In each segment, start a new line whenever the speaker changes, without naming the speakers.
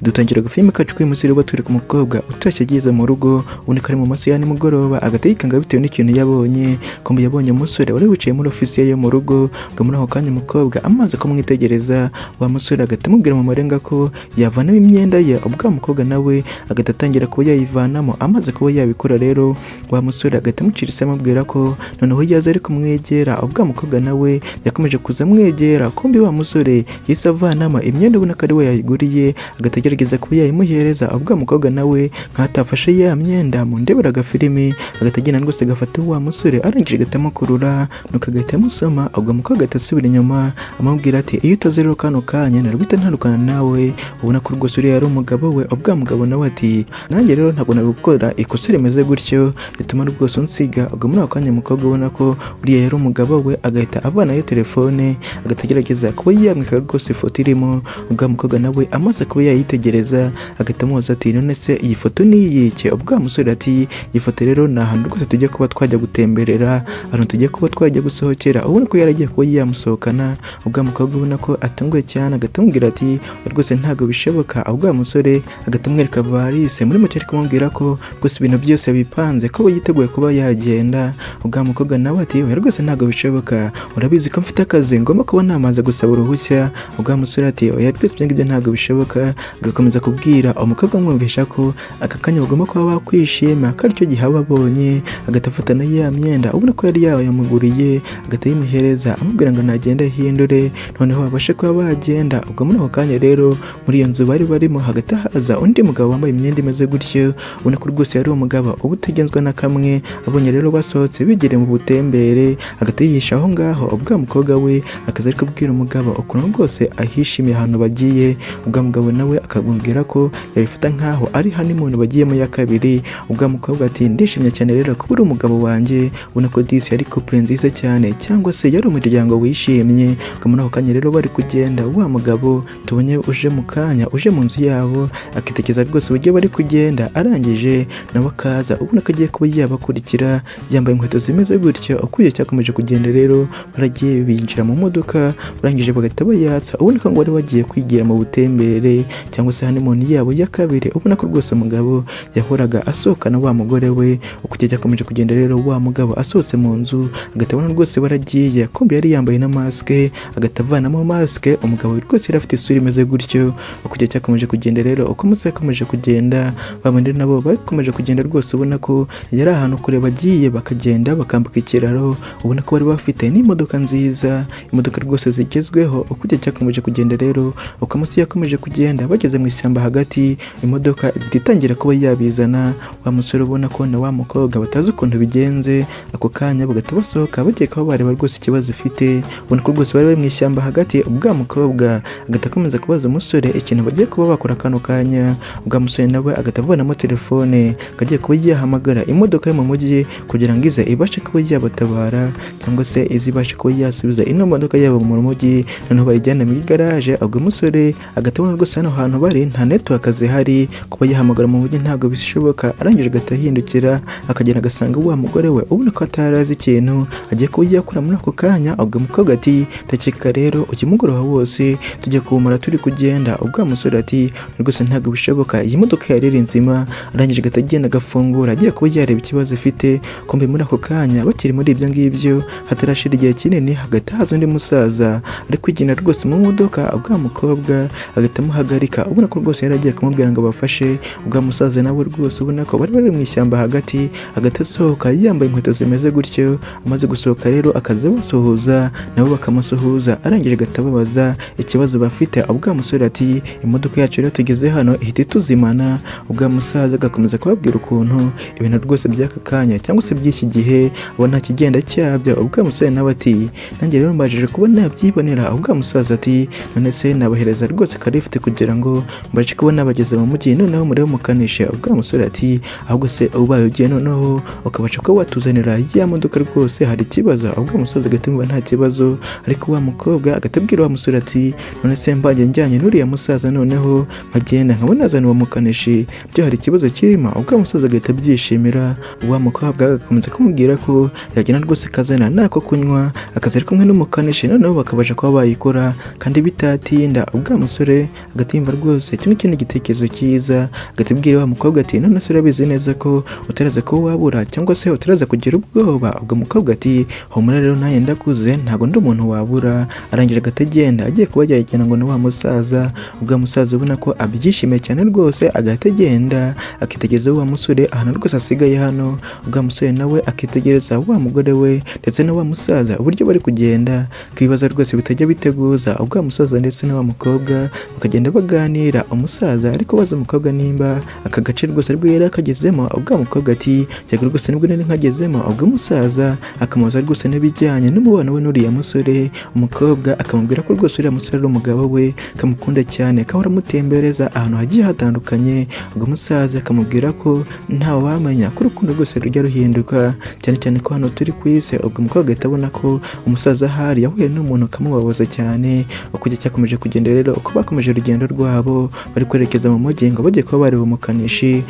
dutangira gufilme kacu kwimusira uba turi ku mukobwa utashye agize mu rugo ubundi kari mu maso ya nimugoroba agategekanga bitewe n'ikintu yabonye ko yabonye umusore wari wicaye muri ofisi ye yo mu rugo ngo muri ako kanya umukobwa amaze kumwitegereza wa musore agatamubwira mu marenga ko yavanamo imyenda ye ubwa mukobwa nawe agatatangira kuba yayivanamo amaze kuba yabikora rero wa musore agatamucira ise amubwira ko noneho yaza ari kumwegera ubwa mukobwa nawe yakomeje kuza amwegera kumbi wa musore yise avanamo imyenda ubona ko ari we yayiguriye agatagerageza kuba yayimuhereza ubwa mukobwa nawe nkatafashe ya myenda mu ndebera agafilimi agatagenda rwose gafata wa musore arangije gatamukurura nuko agahita amusoma ubwo mukobwa atasubira inyuma amubwira ati iyo utaze rero kano kanya narwita ntandukana nawe ubona ko rwose uriya ari umugabo we ubwa mugabo nawe ati nanjye rero ntabwo nari gukora ikosa rimeze gutyo rituma rwose unsiga ubwo muri ako kanya umukobwa ubona ko uriya yari umugabo we agahita avanayo telefone agatagerageza kuba yamwika rwose ifoto irimo ubwa mukobwa nawe amaze kuba yayitegereza agahita amubaza ati none se iyi foto ni iyiki ubwa musore ati iyi foto rero ni ahantu rwose tujya kuba twajya gutemberera ahantu tujya kuba twajya gusohokera ubona ko yaragiye kuba yamusohokana ubwa mukobwa ubona ko atunguye cyane agatamubwira ati rwose ntabwo bishoboka ubwa musore agatamwereka valise muri make ari kumubwira ko rwose ibintu byose bipanze ko yiteguye kuba yagenda ubwa mukobwa nawe ati rwose ntabwo bishoboka urabizi ko mfite akazi ngomba kuba namaze gusaba uruhushya ubwa musore ati oya rwose ibyo ngibyo ntabwo bishoboka agakomeza kubwira umukobwa amwumvisha ko aka kanya bagomba kuba bakwishima ko aricyo gihe aba abonye agata na ya myenda ubona ko yari yayamuguriye agahita yimuhereza amubwira ngo nagenda ahindure noneho babashe kuba bagenda ubwo muri ako kanya rero muri iyo nzu bari barimo hagati haza undi mugabo wambaye imyenda imeze gutyo ubona ko rwose yari umugabo uba utagenzwa na kamwe abonye rero basohotse bigereye mu butembere agahita yihisha aho ngaho ubwa mukobwa we akaza ari kubwira umugabo ukuntu rwose ahishimiye ahantu bagiye ubwa mugabo nawe akamubwira ko yabifata nkaho ari honeymoon bagiyemo ya kabiri ubwa mukobwa ati ndishimye cyane rero kuba uri umugabo wanjye ubona ko disi yari couple nziza cyane cyangwa se yari umuryango wishimye muri ako kanya rero bari kugenda wa mugabo tubonye uje mu kanya uje mu nzu yabo akitekeza rwose uburyo bari kugenda arangije nawe akaza ubona ko agiye kuba yabakurikira yambaye inkweto zimeze gutyo ukuye cyakomeje kugenda rero baragiye binjira mu modoka barangije bagahita bayatsa ubona ko ngo bari bagiye kwigira mu butembere cyangwa se honeymoon yabo ya kabiri ubona ko rwose umugabo yahoraga asohokana wa mugore we ukuye cyakomeje kugenda rero wa mugabo asohotse mu nzu agatabona rwose baragiye kumbi yari yambaye na maske agatavanamo maske umugabo rwose yari afite isura imeze gutyo ukuye cyakomeje kugenda rero uko umunsi yakomeje kugenda babandi nabo bakomeje kugenda rwose ubona ko yari ahantu kure bagiye bakagenda bakambuka ikiraro ubona ko bari bafite n'imodoka nziza imodoka rwose zigezweho ukuye cyakomeje kugenda rero uko umunsi yakomeje kugenda bageze mu ishyamba hagati imodoka itangira kuba yabizana wa musore ubona ko na wa mukobwa batazi ukuntu bigenze ako kanya bagahita basohoka bagiye kuba bareba rwose ikibazo ifite ubona ko rwose bari mu ishyamba hagati ubwa mukobwa agahita akomeza kubaza umusore ikintu bagiye kuba bakora kano kanya ubwa musore nawe agahita avunamo telefone kagiye kuba yahamagara imodoka yo mu mujyi kugira ngo ize ibashe kuba yabatabara cyangwa se izibashe kuba yasubiza ino modoka yabo mu mujyi noneho bayijyana muri garage ubwo musore agatabona rwose hano hantu bari nta network zihari kuba yahamagara mu mujyi ntabwo bishoboka arangije agahita ahindukira akagenda agasanga wa mugore we ubona ko atarazi ikintu agiye kuba yakora muri ako kanya ubwo mukobwa ati ndakeka rero uyu mugoroba wose tujya kuwumara turi kugenda ubwo musore ati rwose ntabwo bishoboka iyi modoka yari nzima arangije agahita agenda agafungura agiye kuba yareba ikibazo ifite kumbe muri ako kanya bakiri muri ibyo ngibyo hatarashira igihe kinini hagati haza undi musaza ari kwigenda rwose mu modoka ubwa mukobwa agahita amuhagarika ubona ko rwose yari agiye kumubwira ngo bafashe ubwa musaza nawe rwose ubona ko bari mu ishyamba hagati agahita asohoka yambaye inkweto zimeze gutyo amaze gusohoka rero akaza basuhuza nabo bakamusuhuza arangije agahita ababaza ikibazo bafite ubwa musore ati imodoka yacu rero tugeze hano ihita ituzimana ubwa musaza agakomeza kubabwira ukuntu ibintu rwose by'aka kanya cyangwa se by'iki gihe abona kigenda cyabyo ubwa musore nawe ati nanjye rero mbajije kuba nabyibonera ubwa musaza ati none se nabahereza rwose karifite kugira ngo mbashe kuba nabageze mu mujyi noneho murebe mukanisha ubwa musore ati ahubwo se ubaye ugiye noneho ukabasha kuba watuzanira ya modoka rwose hari ikibazo ubwo musaza agatumva nta kibazo ariko wa mukobwa agatabwira wa musore ati none se mbaje njyanye n'uriya musaza noneho nkagenda nkabona nazana uwo mukanishi byo hari ikibazo kirimo ubwo musaza agahita abyishimira wa mukobwa agakomeza kumubwira ko yagenda rwose kazana nako kunywa akaza ari kumwe n'umukanishi noneho bakabasha kuba bayikora kandi bitatinda ubwo musore agatimva rwose rwose cyo n'ikindi gitekerezo cyiza agahita abwira wa mukobwa ati none se urabizi neza ko utaraza kuba wabura cyangwa se utaraza kugira ubwoba. Ubwo mukobwa ati humura rero nanjye ndakuze ntabwo ndi umuntu wabura. Arangije agahita agenda agiye kuba yajyana ngo na wa musaza. Ubwo musaza ubona ko abyishimiye cyane rwose agahita agenda akitegereza wa musore ahantu rwose asigaye hano. Ubwo musore nawe akitegereza wa mugore we ndetse na wa musaza uburyo bari kugenda kwibaza rwose bitajya biteguza. Ubwo musaza ndetse na wa mukobwa bakagenda baganira, umusaza ariko baza umukobwa nimba aka gace rwose aribwo yari akagezemo. Ubwo mukobwa ati yego rwose nibwo nari nkagezemo. Ubwo musaza akamubaza rwose n'ibijyanye n'umubano we n'uriya musore. Umukobwa akamubwira ko rwose uriya musore ari umugabo we kamukunda cyane kahora amutembereza ahantu hagiye hatandukanye. Ubwo musaza akamubwira ko ntawe wamenya ko urukundo rwose rujya ruhinduka cyane cyane ko hano turi ku isi. Ubwo umukobwa ahita abona ko umusaza ahari yahuye n'umuntu kamubabaza cyane. Ukujya cyakomeje kugenda rero uko bakomeje urugendo rwabo bari kwerekeza mu mujyi ngo bajye kuba bareba umukanishi.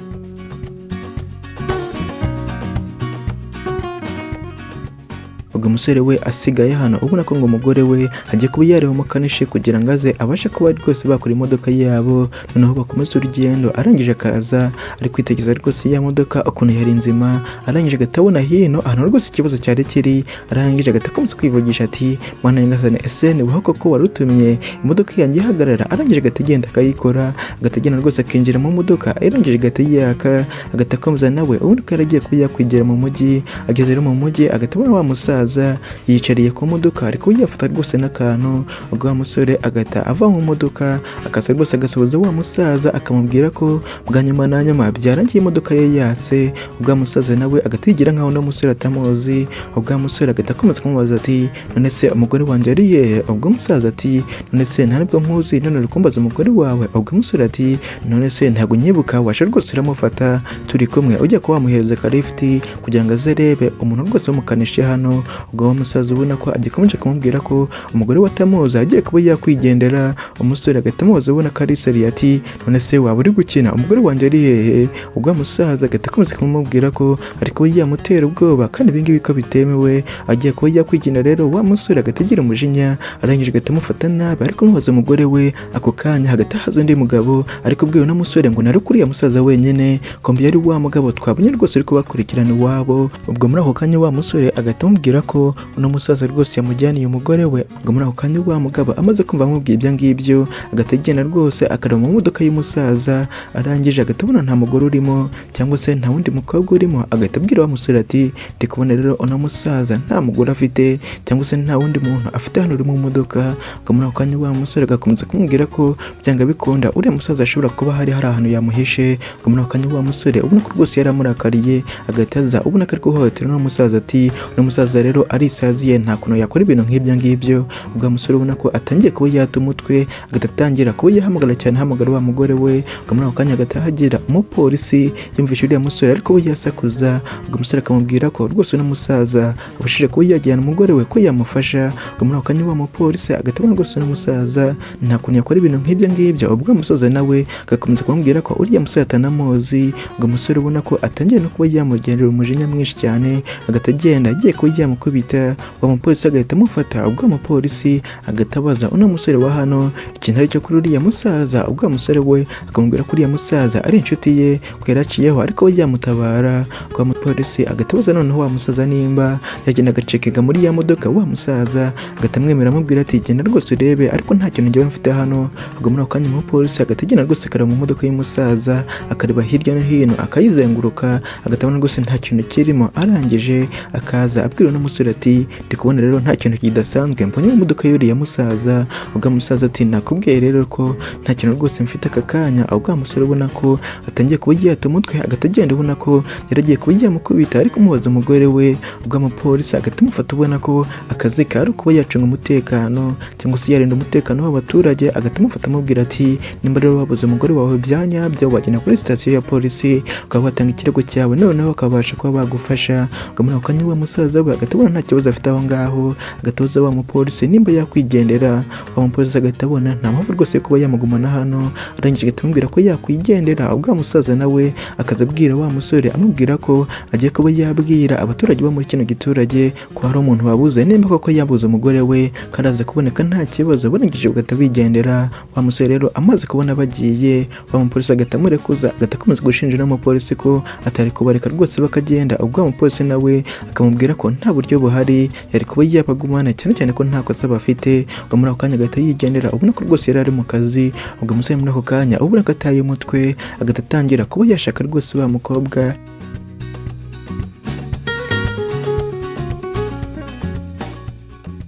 Ubwo umusore we asigaye hano ubona ko ngo umugore we agiye kuba yareba umukanishi kugira ngo aze abashe kuba rwose bakora imodoka yabo noneho bakomeza urugendo. Arangije akaza ari kwitegereza rwose ya modoka ukuntu yari nzima. Arangije agatabona hino ahantu rwose ikibazo cyari kiri. Arangije agatakomeza kwivugisha ati mwana nyagasani ese ni wowe koko wari utumye imodoka yanjye ihagarara. Arangije agatagenda akayikora agatagenda rwose akinjira mu modoka. Arangije agatayaka agatakomeza nawe ubundi ko yaragiye kuba yakwigira mu mujyi. Ageze rero mu mujyi agatabona wa musaza yicariye ku modoka ariko yafata rwose n'akantu. Ubwo wa musore agahita ava mu modoka akaza rwose agasuhuza wa musaza akamubwira ko bwa nyuma na nyuma byarangiye imodoka ye yatse. Ubwo wa musaza nawe agatigira nkaho uno musore atamuzi. Ubwo wa musore agahita akomeza kumubaza ati none se umugore wanjye ari hehe? Ubwo musaza ati none se nta nibwo nkuzi none uri kumbaza umugore wawe? Ubwo musore ati none se ntabwo nyibuka washa rwose uramufata turi kumwe ujya kuba wamuhereza ka lift kugira ngo azerebe umuntu rwose w'umukanishi hano. Ubwo wa musaza ubona ko agikomeje kumubwira ko umugore we atamuzi agiye kuba yakwigendera. Umusore agahita amubaza ubona ko ari seri ati none se waba uri gukina umugore wanjye ari hehe? Ubwo wa musaza agahita akomeza kumubwira ko ari kuba yamutera ubwoba kandi ibingibi ko bitemewe agiye kuba yakwigendera. Rero wa musore agahita agira umujinya arangije agahita amufata nabi ariko amubaza umugore we. Ako kanya hagati haza undi mugabo ariko ubwiwe no musore ngo nari kuriya musaza wenyine kombi yari wa mugabo twabonye rwose ari kubakurikirana iwabo. Ubwo muri ako kanya wa musore agahita amubwira ko uno musaza rwose yamujyaniye umugore we. Ubwo muri ako kanya wa mugabo amaze kumva amubwiye ibyo ngibyo agahita agenda rwose akareba mu modoka y'umusaza. Arangije agahita abona nta mugore urimo cyangwa se nta wundi mukobwa urimo. Agahita abwira wa musore ati ndi kubona rero uno musaza nta mugore afite cyangwa se nta wundi muntu afite hano uri mu modoka. Ubwo muri ako kanya wa musore agakomeza kumubwira ko byanga bikunda uriya musaza ashobora kuba hari ahantu yamuhishe. Ubwo muri ako kanya wa musore ubona ko rwose yari amurakariye agahita aza ubona ko ari guhohotera uno musaza ati uno musaza rero arisaziye nta kuntu yakora ibintu nk'ibyo ngibyo. Ubwo musore ubona ko atangiye kuba yata umutwe agahita atangira kuba yahamagara cyane ahamagara wa mugore we. Ubwo muri ako kanya agahita hagira umupolisi yumvishe uriya musore ariko we yasakuza. Ubwo umusore akamubwira ko rwose uno musaza abashije kuba yajyana umugore we ko yamufasha. Ubwo muri ako kanya wa mupolisi agahita abona rwose uno musaza nta kuntu yakora ibintu nk'ibyo ngibyo. Ubwo umusaza nawe agakomeza kumubwira ko uriya musore atanamuzi. Ubwo umusore ubona ko atangiye no kuba yamugenera umujinya mwinshi cyane agahita agenda agiye kuba yamukubita. Uwo mupolisi agahita amufata. Ubwo umupolisi agahita abaza uno musore wa hano ikintu ari cyo kuri uriya musaza. Ubwo umusore we akamubwira ko uriya musaza ari inshuti ye ko yaraciyeho ariko we yamutabara. Ubwo umupolisi agahita abaza noneho wa musaza nimba yagenda agacekega muri ya modoka. Wa musaza agahita amwemera amubwira ati genda rwose urebe ariko nta kintu njyewe mfite hano. Ubwo muri ako kanya umupolisi agahita agenda rwose akareba mu modoka y'umusaza akareba hirya no hino akayizenguruka agahita abona rwose nta kintu kirimo. Arangije akaza abwira uno musore ati ndi kubona rero nta kintu kidasanzwe mbonye mu modoka y'uriya musaza. Ubwo musaza ati nakubwiye rero ko nta kintu rwose mfite aka kanya. Ubwo musore ubona ko atangiye kuba yata umutwe agahita agenda ubona ko yaragiye kuba yamukubita ariko umubaza umugore we. Ubwo umupolisi agahita amufata ubona ko akazi ke ari kuba yacunga umutekano cyangwa se yarinda umutekano w'abaturage. Agahita amufata amubwira ati nimba rero wabuze umugore wawe bya nyabyo wagenda kuri sitasiyo ya polisi ukaba watanga ikirego cyawe noneho bakabasha kuba bagufasha. Ubwo muri ako kanya wa musaza we agahita abona nta kibazo afite aho ngaho, agatoza wa mupolisi nimba yakwigendera. Wa mupolisi agahita abona nta mpamvu rwose yo kuba yamugumana hano, arangije agahita amubwira ko yakwigendera. Ubwo wa musaza nawe akaza abwira wa musore amubwira ko agiye kuba yabwira abaturage bo muri kino giturage ko hari umuntu wabuze, nimba koko yabuze umugore we karaza kuboneka nta kibazo. Barangije bagahita bigendera. Wa musore rero amaze kubona bagiye, wa mupolisi agahita amurekuza, agahita akomeza gushinja n'umupolisi ko atari kubareka rwose bakagenda. Ubwo wa mupolisi nawe akamubwira ko nta buryo buhari, yari kuba yabagumana cyane cyane ko nta kosa bafite. Ubwo muri ako kanya agahita yigendera, ubona ko rwose yari ari mu kazi. Ubwo umusore muri ako kanya ubona ko ataye umutwe, agahita atangira kuba yashaka rwose wa mukobwa.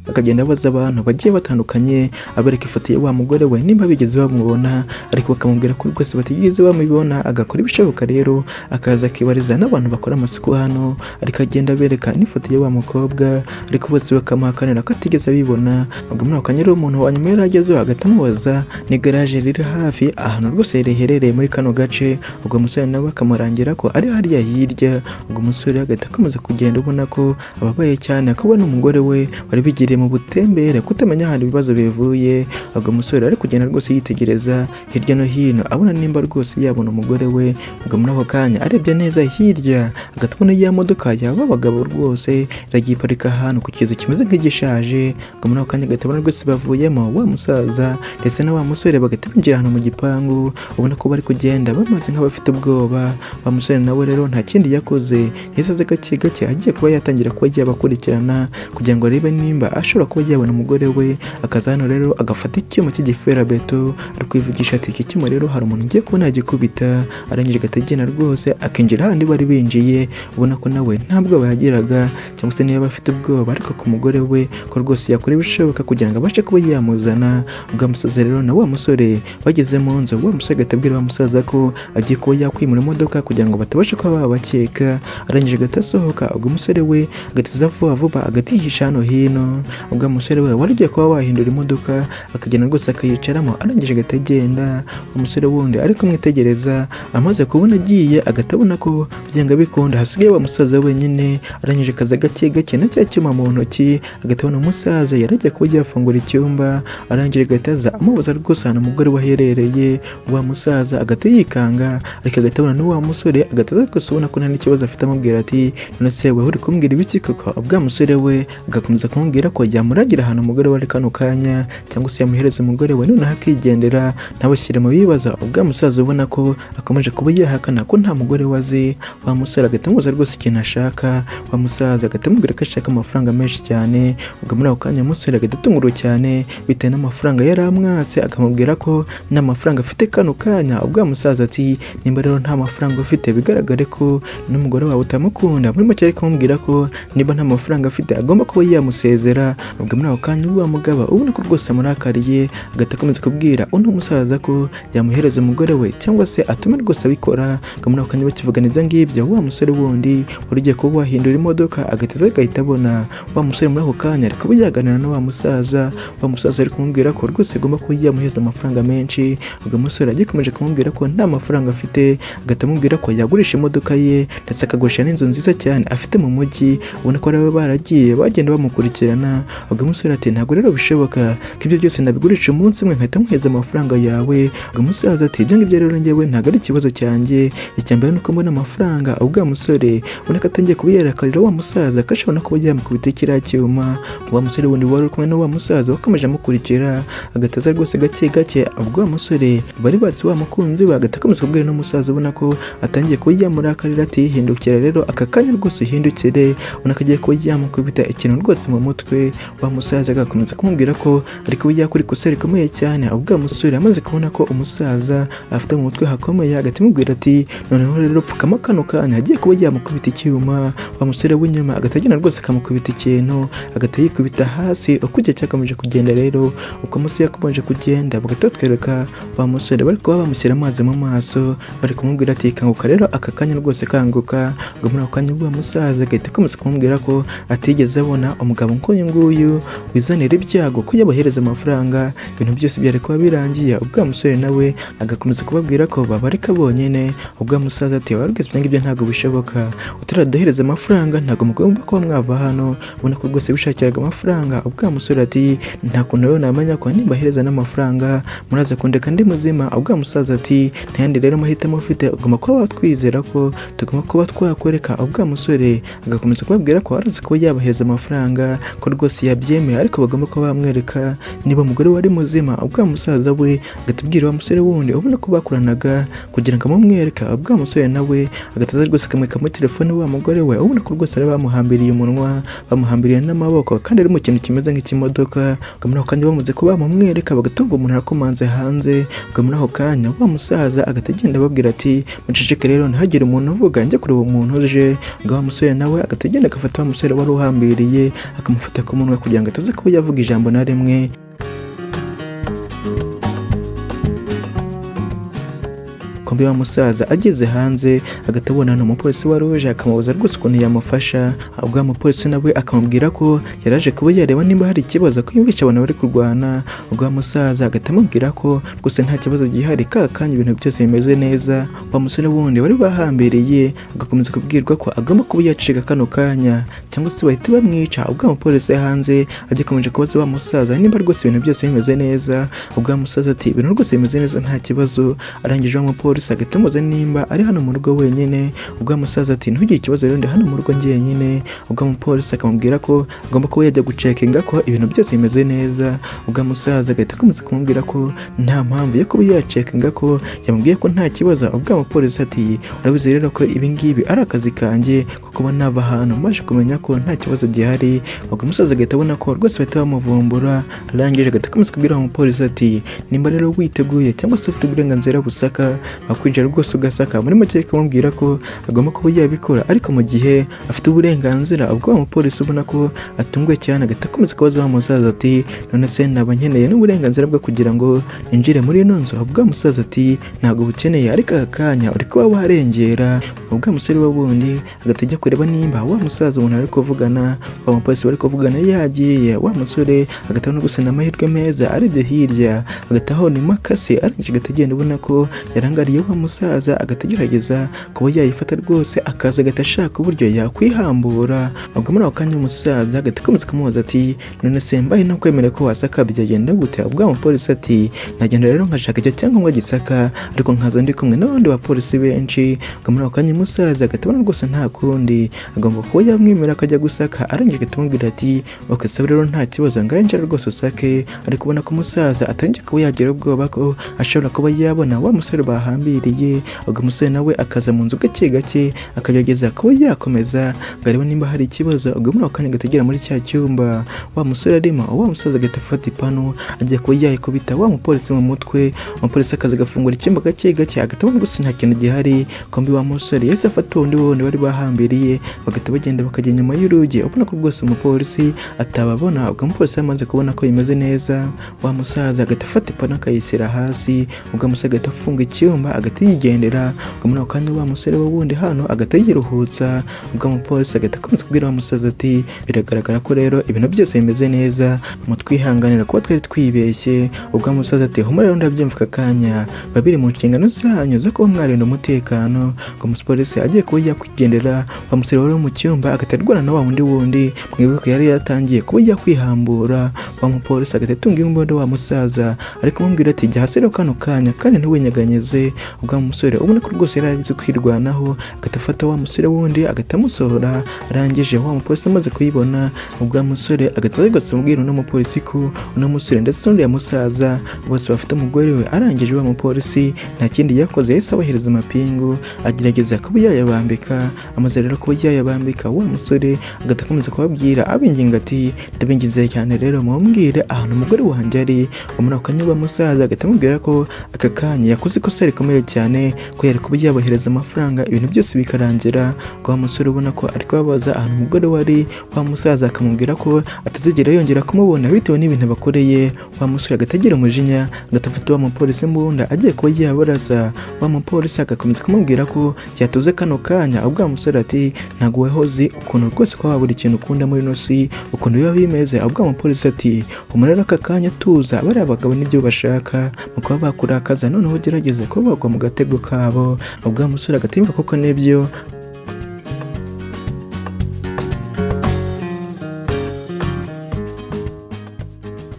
Akagenda abaza abantu bagiye batandukanye abereka ifoto ya wa mugore we nimba bigeze bamubona, ariko bakamubwira ko rwose batigeze bamubona. Agakora ibishoboka rero akaza akibariza n'abantu bakora amasuku hano, ariko agenda abereka n'ifoto ya wa mukobwa, ariko bose bakamuhakanira ko atigeze abibona. Ubwo muri ako kanya rero umuntu wa nyuma yari agezeho agahita amubaza ni garaje riri hafi ahantu rwose riherereye muri kano gace. Ubwo umusore nawe akamurangira ko ari hariya hirya. Ubwo umusore agahita akomeza kugenda ubona ko ababaye cyane, akabona umugore we wari bigiriye mu butembere kutamenya ahantu ibibazo bivuye. Ubwo umusore ari kugenda rwose yitegereza hirya no hino abona nimba rwose yabona umugore we. Ubwo muri ako kanya arebye neza hirya agahita abona ya modoka yaba abagabo rwose iragiye iparika ahantu ku kizu kimeze nk'igishaje. Ubwo muri ako kanya agahita abona rwose bavuyemo wa musaza ndetse na wa musore, bagahita binjira ahantu mu gipangu. Ubona ko bari kugenda bamaze nk'abafite ubwoba. Wa musore nawe rero nta kindi yakoze, yahise aza gake gake agiye kuba yatangira kuba yabakurikirana kugira ngo arebe nimba ashobora kuba yabona umugore we. Akaza hano rero agafata icyuma cy'igiferabeto ari kwivugisha ati iki cyuma rero hari umuntu ngiye kubona yagikubita. Arangije agahita agenda rwose akinjira handi bari binjiye. Ubona ko nawe nta bwoba yagiraga, cyangwa se niba afite ubwoba ariko ku mugore we ko rwose yakora ibishoboka kugira ngo abashe kuba yamuzana. Ubwo musaza rero na wa musore bageze mu nzu, wa musore agahita abwira wa musaza ko agiye kuba yakwimura imodoka kugira ngo batabasha kuba babakeka. Arangije agahita asohoka. Ubwo umusore we agahita vuba vuba agatihisha hano hino. Ubwo umusore we wari ugiye kuba wahindura imodoka akagenda rwose akayicaramo. Arangije agahita agenda. Umusore wundi ari kumwitegereza, amaze kubona agiye agahita abona ko byanga bikunda hasigaye wa musaza wenyine. Arangije akaza gake gake na cya cyuma mu ntoki, agahita abona umusaza yari agiye kuba yafungura icyumba. Arangije agahita aza amubaza rwose ahantu umugore we aherereye. Wa musaza agahita yikanga, ariko agahita abona n'uwa musore agahita aza rwose ubona ko nta n'ikibazo afite, amubwira ati none se wewe uri kumbwira ibiki koko? Ubwo musore we agakomeza kumubwira ko yamuragira ahantu umugore we ari kano kanya, cyangwa se yamuhereza umugore we noneho akigendera ntabashyire mu bibazo. Ubwo musaza ubona ko akomeje kuba yahakana ko nta mugore we azi. Wa musore agahita amubaza rwose ikintu ashaka. Wa musaza agahita amubwira ko ashaka amafaranga menshi cyane. Ubwo muri ako kanya umusore agahita atungurwa cyane bitewe n'amafaranga yari amwatse, akamubwira ko nta mafaranga afite kano kanya. Ubwo musaza ati nimba rero nta mafaranga ufite bigaragare ko n'umugore wawe utamukunda. Muri make ari kumubwira ko niba nta mafaranga afite agomba kuba yamusezera. Ubwo muri ako kanya wa mugabo ubona ko rwose amurakariye, agahita akomeza kubwira uno musaza ko yamuhereza umugore we cyangwa se atuma rwose abikora. Ubwo muri ako kanya bakivugana ibyo ngibyo, wa musore wundi wari ugiye kuba wahindura imodoka agahita abona wa musore muri ako kanya ari kuba yaganira na wa musaza. Wa musaza ari kumubwira ko rwose agomba kuba yamuhereza amafaranga menshi. Ubwo umusore agikomeje kumubwira ko nta mafaranga afite, agahita amubwira ko yagurisha imodoka ye ndetse akagurisha n'inzu nziza cyane afite mu mujyi. Ubona ko bari baragiye bagenda bamukurikirana. Ubwo umusore ati ntabwo rero bishoboka ko ibyo byose nabigurisha umunsi umwe nkahita muhereza amafaranga yawe. Ubwo umusaza ati ibyo ngibyo rero njyewe ntabwo ari ikibazo cyanjye, icyambere nuko mbona amafaranga. Ubwo umusore ubona ko atangiye kuba yarakarira wa musaza ko ashobora no kuba yamukubita kiriya cyuma. Wa musore wundi wari kumwe na wa musaza wakomeje amukurikira agataza rwose gake gake. Ubwo wa musore bari batse wa mukunzi we agahita akomeza kubwira n'umusaza ubona ko atangiye kuba yamurakarira ati hindukira rero aka kanya rwose uhindukire. Ubona ko agiye kuba yamukubita ikintu rwose mu mutwe. Wa musaza agakomeza kumubwira ko ari kuba yakora ikosa rikomeye cyane. Ubwo umusore amaze kubona ko umusaza afite mu mutwe hakomeye agahita amubwira ati noneho rero pfukama kano kanya, agiye kuba yamukubita icyuma. Wa musore w'inyuma agahita agenda rwose akamukubita ikintu, agahita yikubita hasi. Uko igihe cyakomeje kugenda rero, uko umusore yakomeje kugenda bagahita batwereka wa musore bari kuba bamushyira amazi mu maso, bari kumubwira ati kanguka rero aka kanya rwose kanguka. Ubwo muri ako kanya wa musaza agahita akomeza kumubwira ko atigeze abona umugabo nk'uyu nguyu nguyu wizanira ibyago ko yabahereza amafaranga ibintu byose byari kuba birangiye. Ubwo musore nawe agakomeza kubabwira ko babareka bonyine. Ubwo musaza ati warugeze ibyo ngibyo ntabwo bishoboka, utaraduhereza amafaranga ntabwo mugomba kuba mwava hano, ubona ko rwose bishakiraga amafaranga. Ubwo musore ati nta kuntu rero namenya ko nibahereza n'amafaranga muraza kundeka ndi muzima. Ubwo musaza ati ntayandi rero mahitamo ufite, ugomba kuba watwizera ko tugomba kuba twakwereka. Ubwo musore agakomeza kubabwira ko arazi ko yabahereza amafaranga ko rwose yabyemeye, ariko bagomba kuba bamwereka niba umugore wari muzima. Ubwo musaza we agatubwira wa musore wundi ubona ko bakoranaga kugira ngo amumwereke. Ubwo musore nawe agataza rwose akamweka muri telefone wa mugore we, ubona ko rwose ari bamuhambiriye umunwa, bamuhambiriye n'amaboko, kandi ari mu kintu kimeze nk'ikimodoka. Ubwo muri ako kanya bamaze kuba bamumwereka bagatumva umuntu arakomanze hanze. Ubwo muri ako kanya wa musaza agatagenda ababwira ati muceceke rero ntihagire umuntu uvuga, njye kureba umuntu uje. Ubwo wa musore nawe agatagenda agafata wa musore wari uhambiriye akamufata ku munwa kugira ngo ataze kuba yavuga ijambo na rimwe. Kombi wa musaza ageze hanze agatabona n'umupolisi wari uje akamubuza rwose ukuntu yamufasha. Ubwo umupolisi nawe akamubwira ko yaraje kuba yareba nimba hari ikibazo ko yumvisha abantu bari kurwana. Ubwo musaza agatamubwira ko rwose nta kibazo gihari, kanya ibintu byose bimeze neza. Wa musore wundi wari bahambiriye agakomeza kubwirwa ko agomba kuba yacika kano kanya cyangwa se bahita bamwica. Ubwo umupolisi hanze agikomeje kubaza wa musaza nimba rwose ibintu byose bimeze neza. Ubwo musaza ati ibintu rwose bimeze neza nta kibazo. Arangije umupolisi agatamuza nimba ari hano mu rugo wenyine. Ubwo musaza ati ntugire ikibazo rero ndi hano mu rugo njyenyine. Ubwo umupolisi akamubwira ko agomba kuba yajya gucekinga ko ibintu byose bimeze neza. Ubwo musaza agahita akomeza kumubwira ko nta mpamvu yo kuba yacekinga, ko yamubwiye ko nta kibazo. Ubwo umupolisi ati urabizi rero ko ibi ngibi ari akazi kanjye ko kuba nava ahantu mbasha kumenya ko nta kibazo gihari. Ubwo umusaza agahita abona ko rwose bahita bamuvumbura. Arangije agahita akomeza kubwira umupolisi ati nimba rero witeguye cyangwa se ufite uburenganzira busaka kwinjira rwose ugasaka. Muri make akamubwira ko agomba kuba yabikora ariko mu gihe afite uburenganzira. Ubwo umupolisi ubona ko atunguwe cyane agahita akomeza kubaza wa musaza ati none se naba nkeneye n'uburenganzira bwo kugira ngo ninjire muri ino nzu? Ubwo musaza ati ntabwo bukeneye, ariko aka kanya uri kuba warengera. Ubwo musore wa wundi agatajya kureba nimba wa musaza umuntu ari kuvugana, wa mupolisi bari kuvugana yagiye. Wa musore agatabona gusa n'amahirwe meza arebye hirya agataho ni makase. Arangije agatagenda ubona ko yarangariye wa musaza agategerageza kuba yayifata rwose, akaza agashaka uburyo yakwihambura. Ubwo muri ako kanya umusaza agakomeza kumubaza ati none se mbaye nakwemerera ko wasaka byagenda gute? Ubwo umupolisi ati nagenda rero nkashaka icyo cyangombwa gisaka, ariko nkaza ndi kumwe n'abandi bapolisi benshi. Ubwo muri ako kanya umusaza agatabona rwose nta kundi agomba kuba yamwemera akajya gusaka. Arangije akamubwira ati okasaba rero nta kibazo ngaho njye rwose usake. Ariko ubona ko umusaza atangiye kuba yagira ubwoba ko ashobora kuba yabona wa musore bahambiriye. Ubwo umusore nawe akaza mu nzu gake gake akagerageza kuba yakomeza ngo arebe nimba hari ikibazo. Ubwo muri ako kanya agategera muri cya cyumba wa musore arimo, wa musaza agahita afata ipanu agiye kuba yayikubita wa mupolisi mu mutwe. Umupolisi akaza agafungura icyumba gake gake agatabona gusa nta kintu gihari. Kombi wa musore yahise afata undi wundi bari bahambiriye bagahita bagenda bakajya inyuma y'urugi, ubona ko rwose umupolisi atababona. Ubwo umupolisi yamaze kubona ko bimeze neza, wa musaza agahita afata ipanu akayishyira hasi. Ubwo umusore agahita afunga icyumba agahita yigendera. Ubwo muri ako kanya wa musore wundi hano agahita yiruhutsa. Ubwo umupolisi agahita akomeza kubwira wa musaza ati biragaragara ko rero ibintu byose bimeze neza, mutwihanganira kuba twari twibeshye. Ubwo umusaza ati humura rero ndabyumva aka kanya, babiri mu nshingano zanyu zo kuba mwarinda umutekano. Ubwo umupolisi agiye kuba yakwigendera, wa musore wari mu cyumba agahita arwana na wa wundi mwibuke ko yari yatangiye kuba yakwihambura. Wa mupolisi agahita atunga imbunda wa musaza ariko amubwira ati jya hasi rero kano kanya kandi ntiwinyeganyeze. Ubwo umusore ubona ko rwose yari azi kwirwanaho agahita afata wa musore wundi agahita amusohora. Arangije wa mupolisi amaze kuyibona, ubwo umusore agahita rwose amubwira uno mupolisi ko uno musore ndetse n'uriya musaza bose bafite umugore we. Arangije wa mupolisi nta kindi yakoze, yahise abahereza amapingu agerageza kuba yayabambika. Amaze rero kuba yayabambika, wa musore agahita akomeza kubabwira abinginga ati ndabinginze cyane rero mumbwire ahantu umugore wanjye ari. Muri ako kanya wa musaza agahita amubwira ko aka kanya yakoze ikosa rikomeye bikomeye cyane ko yari kuba yabohereza amafaranga ibintu byose bikarangira. Ngo wa musore ubona ko ari kubabaza ahantu umugore wari, wa musaza akamubwira ko atazigera yongera kumubona bitewe n'ibintu bakoreye. Wa musore agatagira umujinya agatafata wa mupolisi mbunda agiye kuba yabaraza. Wa mupolisi agakomeza kumubwira ko yatuze kano kanya. Ubwo wa musore ati ntabwo wahoze ukuntu rwose ko wabura ikintu ukunda muri ino si ukuntu biba bimeze. Ubwo wa mupolisi ati umurera aka kanya tuza, bariya bagabo nibyo bashaka mu kuba bakurakaza, noneho ugerageze kuba bagwa mu gatego kabo. Ubwo wa musore agatimva koko nibyo.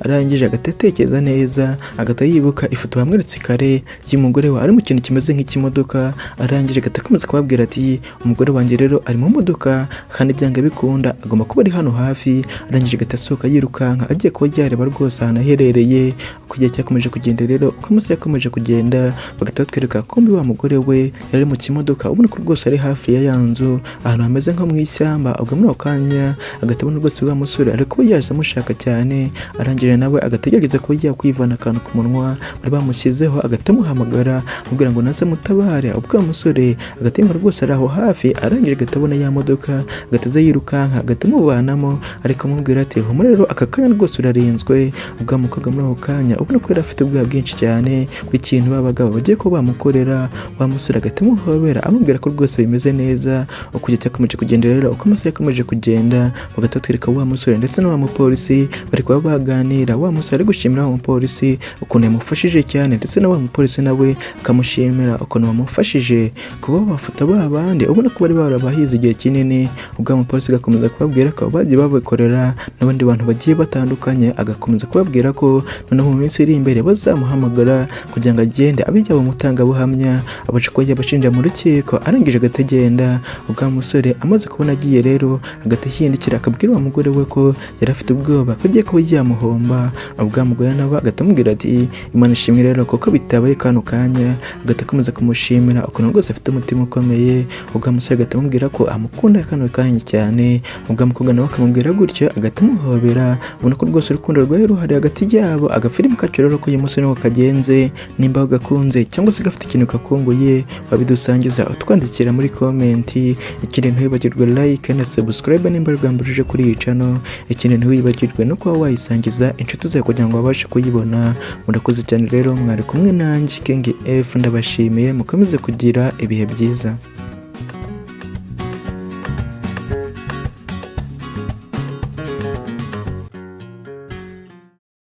Arangije agatekereza neza agata yibuka ifoto bamweretse kare y'umugore we ari mu kintu kimeze nk'ikimodoka. Arangije agatakomeza kubabwira ati umugore wanjye rero ari mu modoka kandi byanga bikunda agomba kuba ari hano hafi. Arangije agatasohoka yirukanka agiye kuba yareba rwose ahantu aherereye. Uko igihe cyakomeje kugenda rero, uko umunsi yakomeje kugenda, bagahita batwereka kumbi wa mugore we yari mu kimodoka ubona ko rwose ari hafi ya ya nzu ahantu hameze nko mu ishyamba. Ubwo muri ako kanya agatabona rwose wa musore ari kuba yaje amushaka cyane. Arangije nawe agategereza kuba yakwivana akantu ku munwa bari bamushyizeho, agatamuhamagara amubwira ngo naze mutabare. Ubwo umusore agatemba rwose ari aho hafi. Arangije agatabona ya modoka agataza yirukanka agatamuvanamo ariko amubwira ati humura rero aka kanya rwose urarinzwe. Ubwo umukobwa muri ako kanya ubona ko yari afite ubwoba bwinshi cyane bw'ikintu babagabo bagiye kuba bamukorera. Wa musore agatamuhobera amubwira ko rwose bimeze neza. Uko igihe cyakomeje kugenda rero, uko amasaha yakomeje kugenda, bagatwereka wa musore ndetse na wa mupolisi bari kuba baganira. Wa musore ari gushimira wa mupolisi ukuntu yamufashije cyane, ndetse na wa mupolisi nawe akamushimira ukuntu bamufashije kuba bafata ba bandi ubona ko bari barabahize igihe kinini. Ubwo umupolisi agakomeza kubabwira ko bagiye babikorera n'abandi bantu bagiye batandukanye. Agakomeza kubabwira ko noneho mu minsi iri imbere bazamuhamagara kugira ngo agende abe yaba umutangabuhamya abasha kuba yabashinja mu rukiko. Arangije agatagenda. Ubwo umusore amaze kubona agiye rero agatahindukira akabwira wa mugore we ko yari afite ubwoba ko agiye kuba yamuhomba. Ubwo mugore nawe agatamubwira ati Imana ishimwe rero kuko bitabaye kano kanya. Agatakomeza kumushimira ukuntu rwose afite umutima ukomeye. Ubwo umusore agatamubwira ko amukunda kano kanya cyane. Ubwo umukobwa nawe akamubwira gutyo agatamuhobera ubona ko rwose urukundo rwari ruhari hagati yabo. Agafilimi kacu rero ko uyu munsi niko kagenze. Nimba ugakunze cyangwa se gafite ikintu kakunguye wabidusangiza utwandikira muri komenti. Ikindi ntiwibagirwe like na subscribe nimba rwambujije kuri iyi channel. Ikindi ntiwibagirwe no kuba wayisangiza inshuti zawe kugira ngo babashe kuyibona. Murakoze cyane rero, mwari kumwe nanjye King F, ndabashimiye mukomeze kugira ibihe byiza.